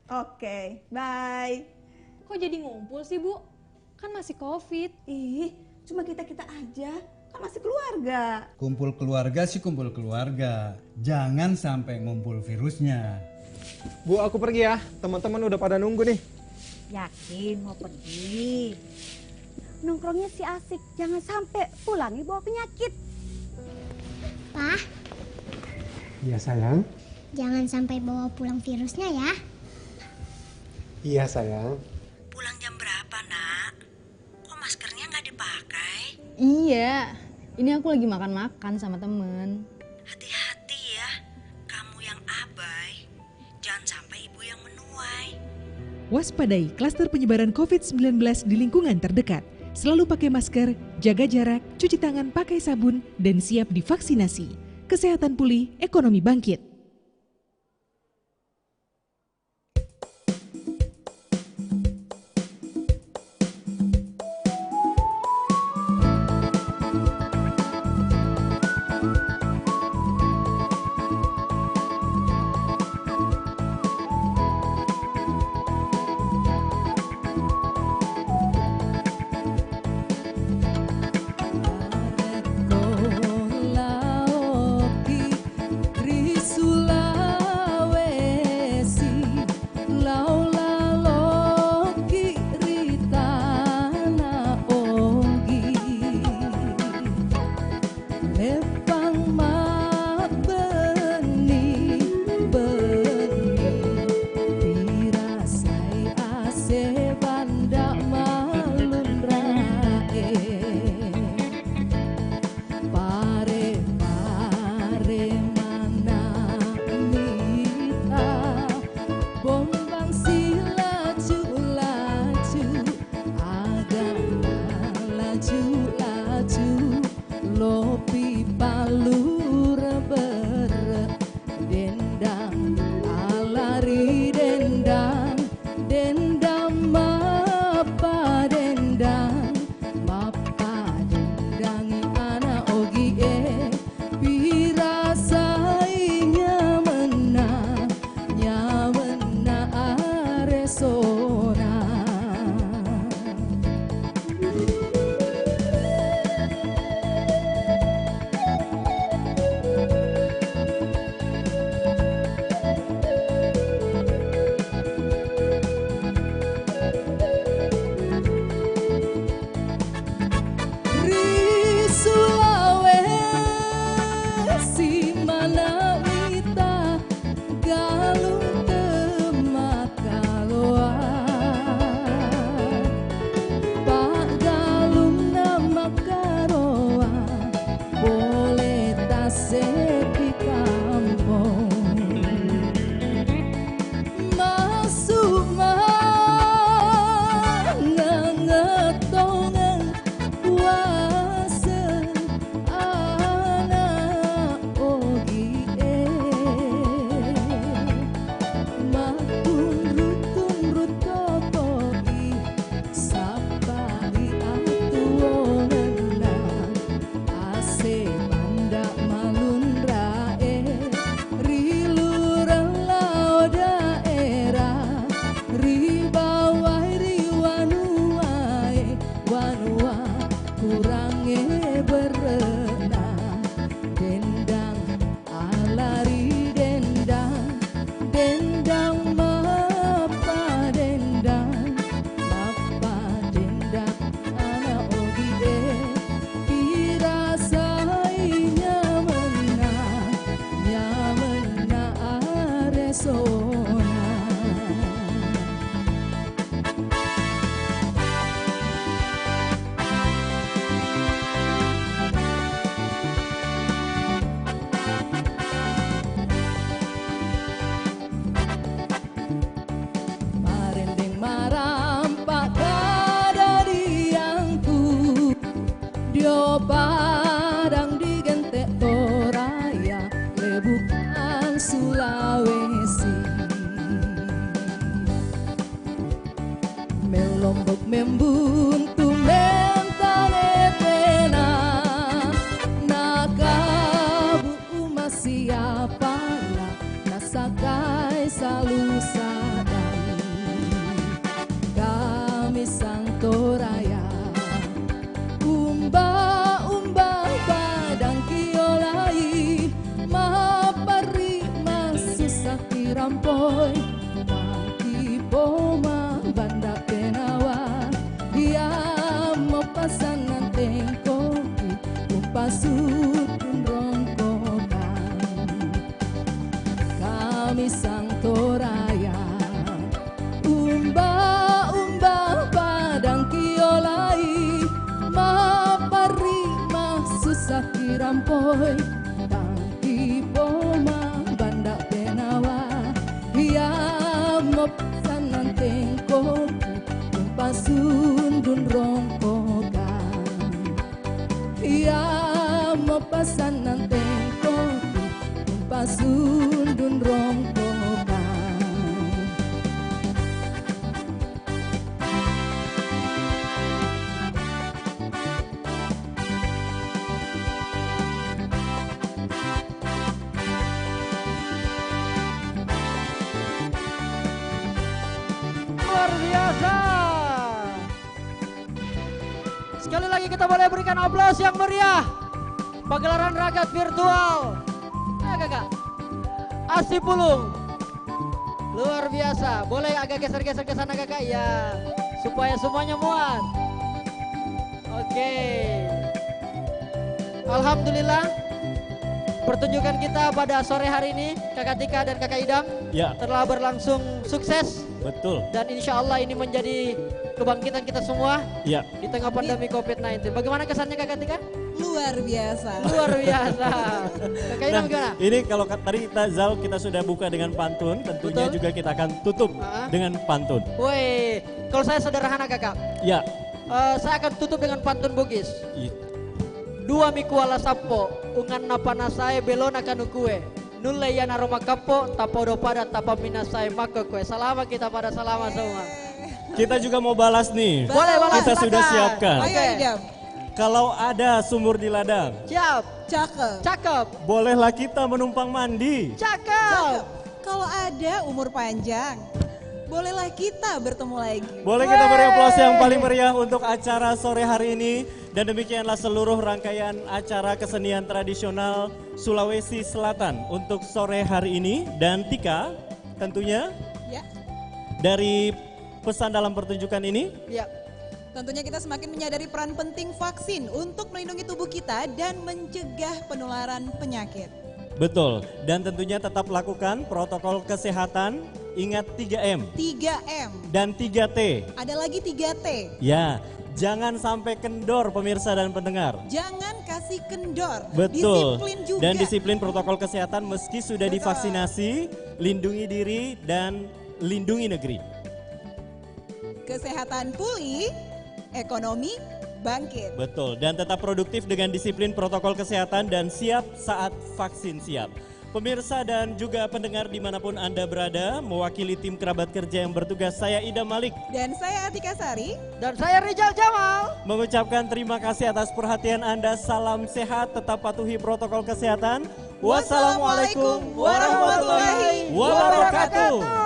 Oke, bye. Kok jadi ngumpul sih, Bu? Kan masih COVID. Ih, cuma kita-kita aja. Kan masih keluarga. Kumpul keluarga sih kumpul keluarga. Jangan sampai ngumpul virusnya. Bu, aku pergi ya. Teman-teman udah pada nunggu nih. Yakin mau pergi? Nongkrongnya sih asik. Jangan sampai pulangnya bawa penyakit. Pak, Iya sayang. jangan sampai bawa pulang virusnya ya. Iya sayang. Pulang jam berapa, Nak? Kok maskernya nggak dipakai? Iya, ini aku lagi makan-makan sama temen. Hati-hati ya, kamu yang abai. Jangan sampai ibu yang menuai. Waspadai klaster penyebaran COVID-19 di lingkungan terdekat. Selalu pakai masker, jaga jarak, cuci tangan pakai sabun, dan siap divaksinasi. Kesehatan pulih, ekonomi bangkit. Padang di Gentek Toraya, Lebukan Sulawesi. rampoi Maki poma banda penawa Dia mo pasanan tengkoki Upasut rongkokan Kami sang toraya Umba padang kiolai Mapari susah kirampoi Tangki poma banda penawa Ia mopsanan tengkoku Umpasundun rongkokan Ia mopasanan tengkoku Umpasundun rongkokan Luar biasa. Sekali lagi kita boleh berikan aplaus yang meriah. Pagelaran ragat virtual. Ya kakak. Asih Pulung. Luar biasa. Boleh agak geser-geser ke sana kakak ya. Supaya semuanya muat. Oke. Alhamdulillah. Pertunjukan kita pada sore hari ini, Kakak Tika dan Kakak Idam, ya, telah berlangsung sukses. Betul. Dan insya Allah ini menjadi kebangkitan kita semua ya, di tengah pandemi COVID-19. Bagaimana kesannya Kakak Tika? Luar biasa. Luar biasa. Kakak Idam gimana? Ini kalau tadi kita sudah buka dengan pantun, tentunya Betul. juga kita akan tutup dengan pantun. Woi, kalau saya sederhana kakak. Ya. Saya akan tutup dengan pantun Bugis. Iya. Dua mikuala sapo, ungan napana saya belona kanu kue. Nule ya naroma kapo, tapodo pada tapamina saya maka kue. Selama kita pada selama semua. Kita juga mau balas nih. Boleh balas. Kita sudah siapkan. Ayo Idam. Kalau ada sumur di ladang. Siap. Cakep. Cakep. Bolehlah kita menumpang mandi. Cakep. Kalau ada umur panjang, bolehlah kita bertemu lagi. Boleh kita beri aplaus yang paling meriah untuk acara sore hari ini. Dan demikianlah seluruh rangkaian acara kesenian tradisional Sulawesi Selatan untuk sore hari ini. Dan Tika tentunya Ya. dari pesan dalam pertunjukan ini. Ya. Tentunya kita semakin menyadari peran penting vaksin untuk melindungi tubuh kita dan mencegah penularan penyakit. Betul, dan tentunya tetap lakukan protokol kesehatan, ingat 3M 3M dan 3T. Ada lagi 3T. Ya, jangan sampai kendor pemirsa dan pendengar. Jangan kasih kendor. Betul, Disiplin juga. dan disiplin protokol kesehatan meski sudah divaksinasi, lindungi diri dan lindungi negeri. Kesehatan pulih, ekonomi bangkit. Betul, dan tetap produktif dengan disiplin protokol kesehatan dan siap saat vaksin siap. Pemirsa dan juga pendengar dimanapun Anda berada, mewakili tim kerabat kerja yang bertugas, saya Idam Malik. Dan saya Atika Sari. Dan saya Rijal Jamal. Mengucapkan terima kasih atas perhatian Anda, salam sehat, tetap patuhi protokol kesehatan. Wassalamualaikum warahmatullahi wabarakatuh.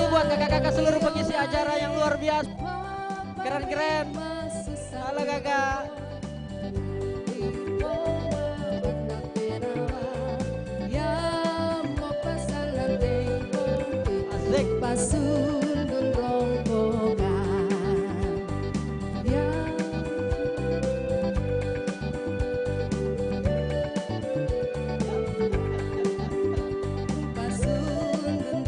Buat kakak-kakak seluruh pengisi acara yang luar biasa. Keren-keren. Halo kakak. Asik. Pasundun rongkokan. Pasundun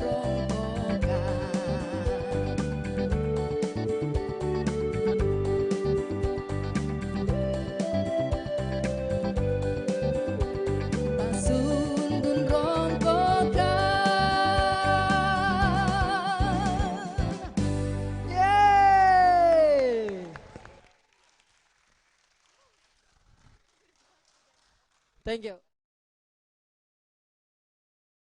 Thank you.